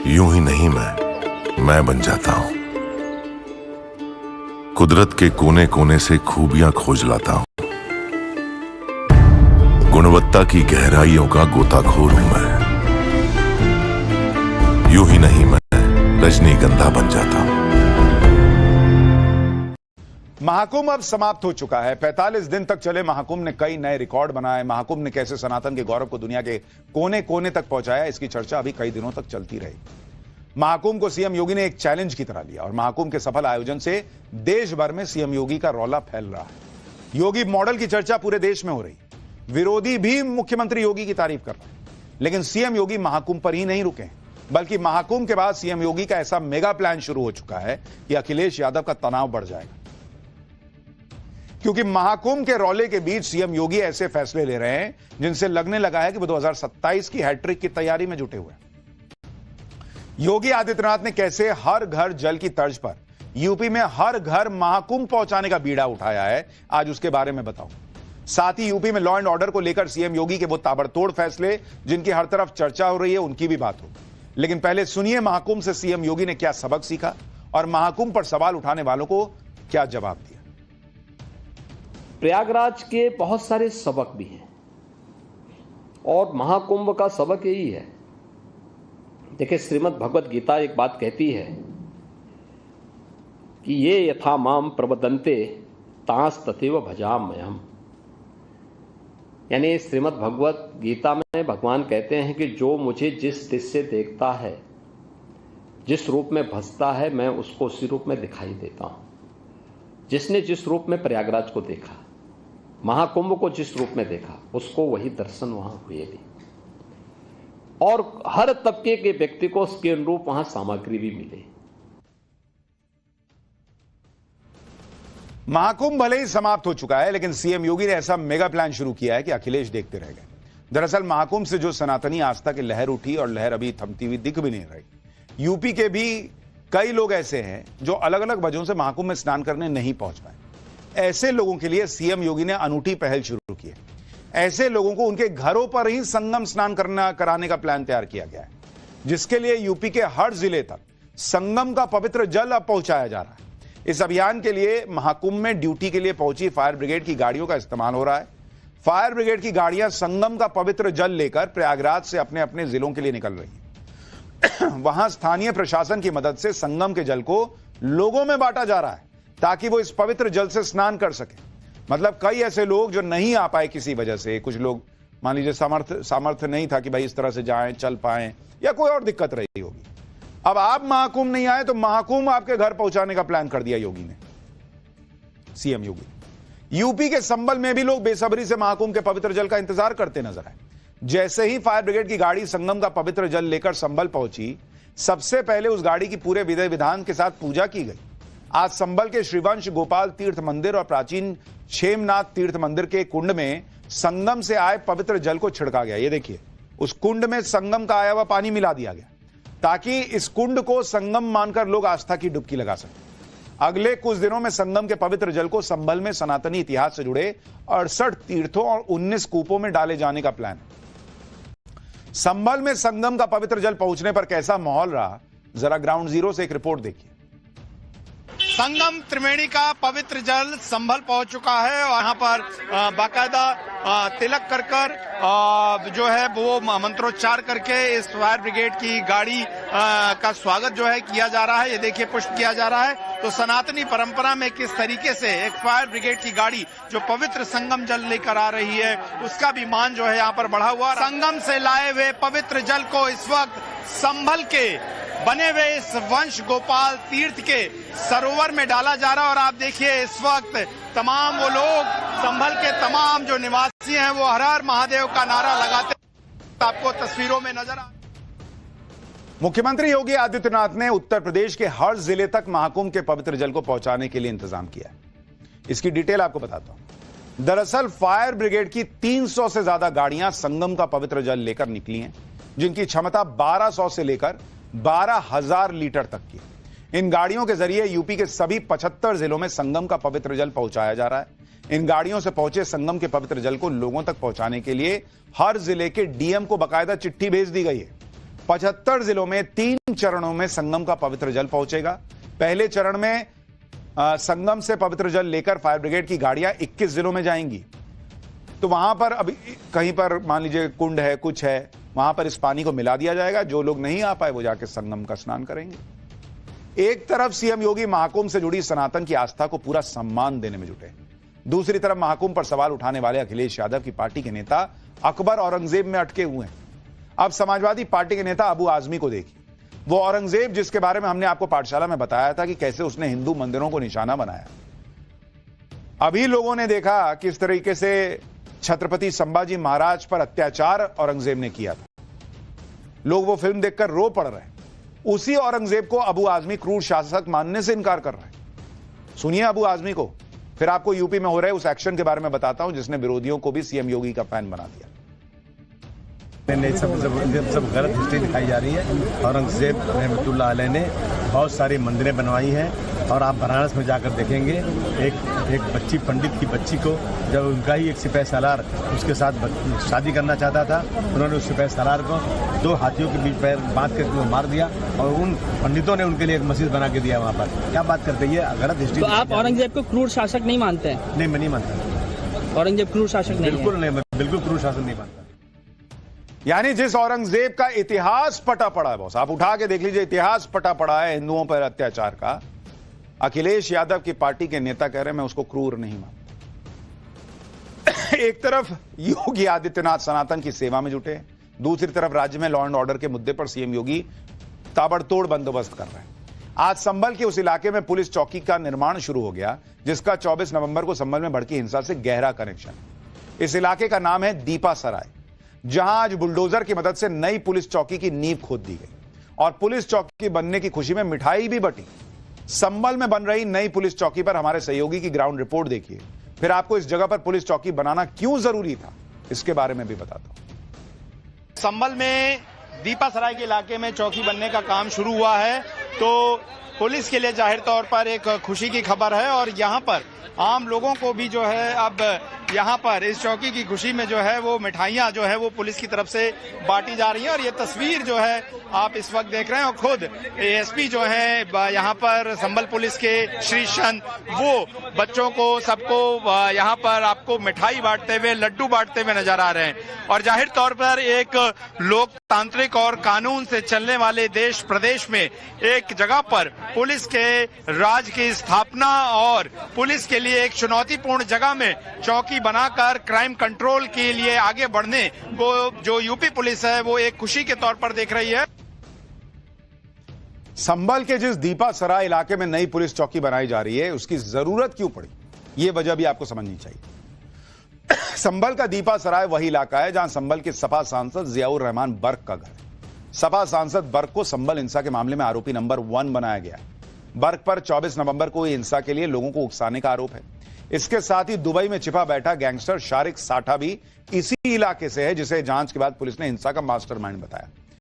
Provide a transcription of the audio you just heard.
यूं ही नहीं मैं बन जाता हूं। कुदरत के कोने कोने से खूबियां खोज लाता हूं। गुणवत्ता की गहराइयों का गोताखोर हूं मैं। यूं ही नहीं मैं रजनीगंधा बन जाता हूं। महाकुंभ अब समाप्त हो चुका है। 45 दिन तक चले महाकुंभ ने कई नए रिकॉर्ड बनाए। महाकुंभ ने कैसे सनातन के गौरव को दुनिया के कोने कोने तक पहुंचाया, इसकी चर्चा अभी कई दिनों तक चलती रही। महाकुंभ को सीएम योगी ने एक चैलेंज की तरह लिया और महाकुंभ के सफल आयोजन से देश भर में सीएम योगी का रौला फैल रहा है। योगी मॉडल की चर्चा पूरे देश में हो रही। विरोधी भी मुख्यमंत्री योगी की तारीफ कर रहे हैं, लेकिन सीएम योगी महाकुंभ पर ही नहीं रुके, बल्कि महाकुंभ के बाद सीएम योगी का ऐसा मेगा प्लान शुरू हो चुका है कि अखिलेश यादव का तनाव बढ़ जाएगा। क्योंकि महाकुंभ के रौले के बीच सीएम योगी ऐसे फैसले ले रहे हैं जिनसे लगने लगा है कि वो 2027 की हैट्रिक की तैयारी में जुटे हुए हैं। योगी आदित्यनाथ ने कैसे हर घर जल की तर्ज पर यूपी में हर घर महाकुंभ पहुंचाने का बीड़ा उठाया है, आज उसके बारे में बताऊं। साथ ही यूपी में लॉ एंड ऑर्डर को लेकर सीएम योगी के वो ताबड़तोड़ फैसले जिनकी हर तरफ चर्चा हो रही है, उनकी भी बात हो। लेकिन पहले सुनिए महाकुंभ से सीएम योगी ने क्या सबक सीखा और महाकुंभ पर सवाल उठाने वालों को क्या जवाब दिया। प्रयागराज के बहुत सारे सबक भी हैं और महाकुंभ का सबक यही है। देखिए, श्रीमद् भगवत गीता एक बात कहती है कि ये यथा माम प्रबदन्ते तांस तथैव भजाम्यहम्। यानी श्रीमद् भगवत गीता में भगवान कहते हैं कि जो मुझे जिस दृष्टि से देखता है, जिस रूप में भजता है, मैं उसको उसी रूप में दिखाई देता हूं। जिसने जिस रूप में प्रयागराज को देखा, महाकुंभ को जिस रूप में देखा, उसको वही दर्शन वहां हुए भी, और हर तबके के व्यक्ति को उसके अनुरूप वहां सामग्री भी मिले। महाकुंभ भले ही समाप्त हो चुका है, लेकिन सीएम योगी ने ऐसा मेगा प्लान शुरू किया है कि अखिलेश देखते रह गए। दरअसल महाकुंभ से जो सनातनी आस्था की लहर उठी और लहर अभी थमती हुई दिख भी नहीं रही। यूपी के भी कई लोग ऐसे हैं जो अलग अलग वजहों से महाकुंभ में स्नान करने नहीं पहुंच पाए। ऐसे लोगों के लिए सीएम योगी ने अनूठी पहल शुरू की है। ऐसे लोगों को उनके घरों पर ही संगम स्नान कराने का प्लान तैयार किया गया है, जिसके लिए यूपी के हर जिले तक संगम का पवित्र जल अब पहुंचाया जा रहा है। इस अभियान के लिए महाकुंभ में ड्यूटी के लिए पहुंची फायर ब्रिगेड की गाड़ियों का इस्तेमाल हो रहा है। फायर ब्रिगेड की गाड़ियां संगम का पवित्र जल लेकर प्रयागराज से अपने अपने जिलों के लिए निकल रही हैं। वहां स्थानीय प्रशासन की मदद से संगम के जल को लोगों में बांटा जा रहा है ताकि वो इस पवित्र जल से स्नान कर सके। मतलब कई ऐसे लोग जो नहीं आ पाए किसी वजह से, कुछ लोग मान लीजिए सामर्थ्य नहीं था कि भाई इस तरह से जाएं, चल पाएं, या कोई और दिक्कत रही होगी। अब आप महाकुंभ नहीं आए तो महाकुंभ आपके घर पहुंचाने का प्लान कर दिया योगी ने, सीएम योगी। यूपी के संभल में भी लोग बेसब्री से महाकुंभ के पवित्र जल का इंतजार करते नजर आए। जैसे ही फायर ब्रिगेड की गाड़ी संगम का पवित्र जल लेकर संभल पहुंची, सबसे पहले उस गाड़ी की पूरे विधि विधान के साथ पूजा की गई। आज संभल के श्रीवंश गोपाल तीर्थ मंदिर और प्राचीन क्षेमनाथ तीर्थ मंदिर के कुंड में संगम से आए पवित्र जल को छिड़का गया। ये देखिए, उस कुंड में संगम का आया हुआ पानी मिला दिया गया ताकि इस कुंड को संगम मानकर लोग आस्था की डुबकी लगा सकें। अगले कुछ दिनों में संगम के पवित्र जल को संभल में सनातनी इतिहास से जुड़े 68 तीर्थों और 19 कूपों में डाले जाने का प्लान है। संभल में संगम का पवित्र जल पहुंचने पर कैसा माहौल रहा, जरा ग्राउंड जीरो से एक रिपोर्ट देखिए। संगम त्रिवेणी का पवित्र जल संभल पहुंच चुका है और यहाँ पर बाकायदा तिलक कर जो है वो मंत्रोच्चार करके इस फायर ब्रिगेड की गाड़ी का स्वागत जो है किया जा रहा है। ये देखिए, पुष्प किया जा रहा है। तो सनातनी परंपरा में किस तरीके से एक फायर ब्रिगेड की गाड़ी जो पवित्र संगम जल लेकर आ रही है, उसका भी मान जो है यहाँ पर बढ़ा हुआ। संगम से लाए हुए पवित्र जल को इस वक्त संभल के बने हुए इस वंश गोपाल तीर्थ के सरोवर में डाला जा रहा है। और आप देखिए, इस वक्त तमाम वो लोग, संभल के तमाम जो निवासी हैं, वो हर हर महादेव का नारा लगाते आपको तस्वीरों में नजर आ। मुख्यमंत्री योगी आदित्यनाथ ने उत्तर प्रदेश के हर जिले तक महाकुंभ के पवित्र जल को पहुंचाने के लिए इंतजाम किया है। इसकी डिटेल आपको बताता हूं। दरअसल फायर ब्रिगेड की 300 से ज्यादा गाड़ियां संगम का पवित्र जल लेकर निकली हैं, जिनकी क्षमता 1200 से लेकर 12,000 लीटर तक की। इन गाड़ियों के जरिए यूपी के सभी 75 जिलों में संगम का पवित्र जल पहुंचाया जा रहा है। इन गाड़ियों से पहुंचे संगम के पवित्र जल को लोगों तक पहुंचाने के लिए हर जिले के डीएम को बाकायदा चिट्ठी भेज दी गई है। 75 जिलों में 3 चरणों में संगम का पवित्र जल पहुंचेगा। पहले चरण में संगम से पवित्र जल लेकर फायर ब्रिगेड की गाड़ियां 21 जिलों में जाएंगी। तो वहां पर अभी कहीं पर मान लीजिए कुंड है, कुछ है, वहां पर इस पानी को मिला दिया जाएगा। जो लोग नहीं आ पाए वो जाके संगम का स्नान करेंगे। एक तरफ सीएम योगी महाकुंभ से जुड़ी सनातन की आस्था को पूरा सम्मान देने में जुटे, दूसरी तरफ महाकुंभ पर सवाल उठाने वाले अखिलेश यादव की पार्टी के नेता अकबर औरंगजेब में अटके हुए हैं। अब समाजवादी पार्टी के नेता अबू आजमी को देखिए, वो औरंगजेब जिसके बारे में हमने आपको पाठशाला में बताया था कि कैसे उसने हिंदू मंदिरों को निशाना बनाया। अभी लोगों ने देखा किस तरीके से छत्रपति संभाजी महाराज पर अत्याचार औरंगजेब ने किया था। लोग वो फिल्म देखकर रो पड़ रहे हैं। उसी औरंगजेब को अबू आजमी क्रूर शासक मानने से इनकार कर रहे हैं। सुनिए अबू आजमी को, फिर आपको यूपी में हो रहे उस एक्शन के बारे में बताता हूं जिसने विरोधियों को भी सीएम योगी का फैन बना दिया। सब गलत हिस्ट्री दिखाई जा रही है। औरंगजेब रहमतुल्लाह अलैह ने बहुत सारी मंदिरें बनवाई हैं और आप बनारस में जाकर देखेंगे एक बच्ची, पंडित की बच्ची को जब उनका ही एक सिपाही सालार उसके साथ शादी करना चाहता था, उन्होंने उस सिपाही सालार को 2 हाथियों के बीच पैर बांध कर मार दिया और उन पंडितों ने उनके लिए एक मस्जिद बना के दिया वहाँ पर। क्या बात करते हैं, गलत हिस्ट्री। तो आप औरंगजेब को क्रूर शासक नहीं मानते हैं? नहीं, मैं नहीं मानता। औरंगजेब क्रूर शासक नहीं? बिल्कुल नहीं, बिल्कुल क्रूर शासक नहीं मानता। यानी जिस औरंगजेब का इतिहास पटा पड़ा है, बॉस आप उठा के देख लीजिए, इतिहास पटा पड़ा है हिंदुओं पर अत्याचार का, अखिलेश यादव की पार्टी के नेता कह रहे हैं मैं उसको क्रूर नहीं मानता। एक तरफ योगी आदित्यनाथ सनातन की सेवा में जुटे, दूसरी तरफ राज्य में लॉ एंड ऑर्डर के मुद्दे पर सीएम योगी ताबड़तोड़ बंदोबस्त कर रहे हैं। आज संभल के उस इलाके में पुलिस चौकी का निर्माण शुरू हो गया जिसका 24 नवंबर को संभल में भड़की हिंसा से गहरा कनेक्शन। इस इलाके का नाम है दीपा सराय, जहां आज बुलडोजर की मदद से नई पुलिस चौकी की नींव खोद दी गई और पुलिस चौकी बनने की खुशी में मिठाई भी बटी। संभल में बन रही नई पुलिस चौकी पर हमारे सहयोगी की ग्राउंड रिपोर्ट देखिए, फिर आपको इस जगह पर पुलिस चौकी बनाना क्यों जरूरी था इसके बारे में भी बताता हूं। संभल में दीपा सराय के इलाके में चौकी बनने का काम शुरू हुआ है, तो पुलिस के लिए जाहिर तौर पर एक खुशी की खबर है और यहां पर आम लोगों को भी जो है अब यहाँ पर इस चौकी की खुशी में जो है वो मिठाइयाँ जो है वो पुलिस की तरफ से बांटी जा रही हैं। और ये तस्वीर जो है आप इस वक्त देख रहे हैं और खुद एएसपी जो है यहाँ पर संभल पुलिस के श्री चंद, वो बच्चों को सबको यहाँ पर आपको मिठाई बांटते हुए, लड्डू बांटते हुए नजर आ रहे हैं। और जाहिर तौर पर एक लोकतांत्रिक और कानून से चलने वाले देश प्रदेश में एक जगह पर पुलिस के राज की स्थापना और पुलिस के लिए एक चुनौतीपूर्ण जगह में चौकी बनाकर क्राइम कंट्रोल के लिए आगे बढ़ने को जो यूपी पुलिस है वो एक खुशी के तौर पर देख रही है। संभल के जिस दीपा सराय इलाके में नई पुलिस चौकी बनाई जा रही है उसकी जरूरत क्यों पड़ी, ये वजह भी आपको समझनी चाहिए। संभल का दीपा सराय वही इलाका है जहां संभल के सपा सांसद जियाउर रहमान बर्क का घर है। सपा सांसद बर्क को संभल हिंसा के मामले में आरोपी नंबर 1 बनाया गया। बर्क पर 24 नवंबर को हिंसा के लिए लोगों को उकसाने का आरोप है। इसके साथ ही दुबई में छिपा बैठा गैंगस्टर शारिक साठा भी इसी इलाके से है, जिसे जांच के बाद पुलिस ने हिंसा का मास्टरमाइंड बताया।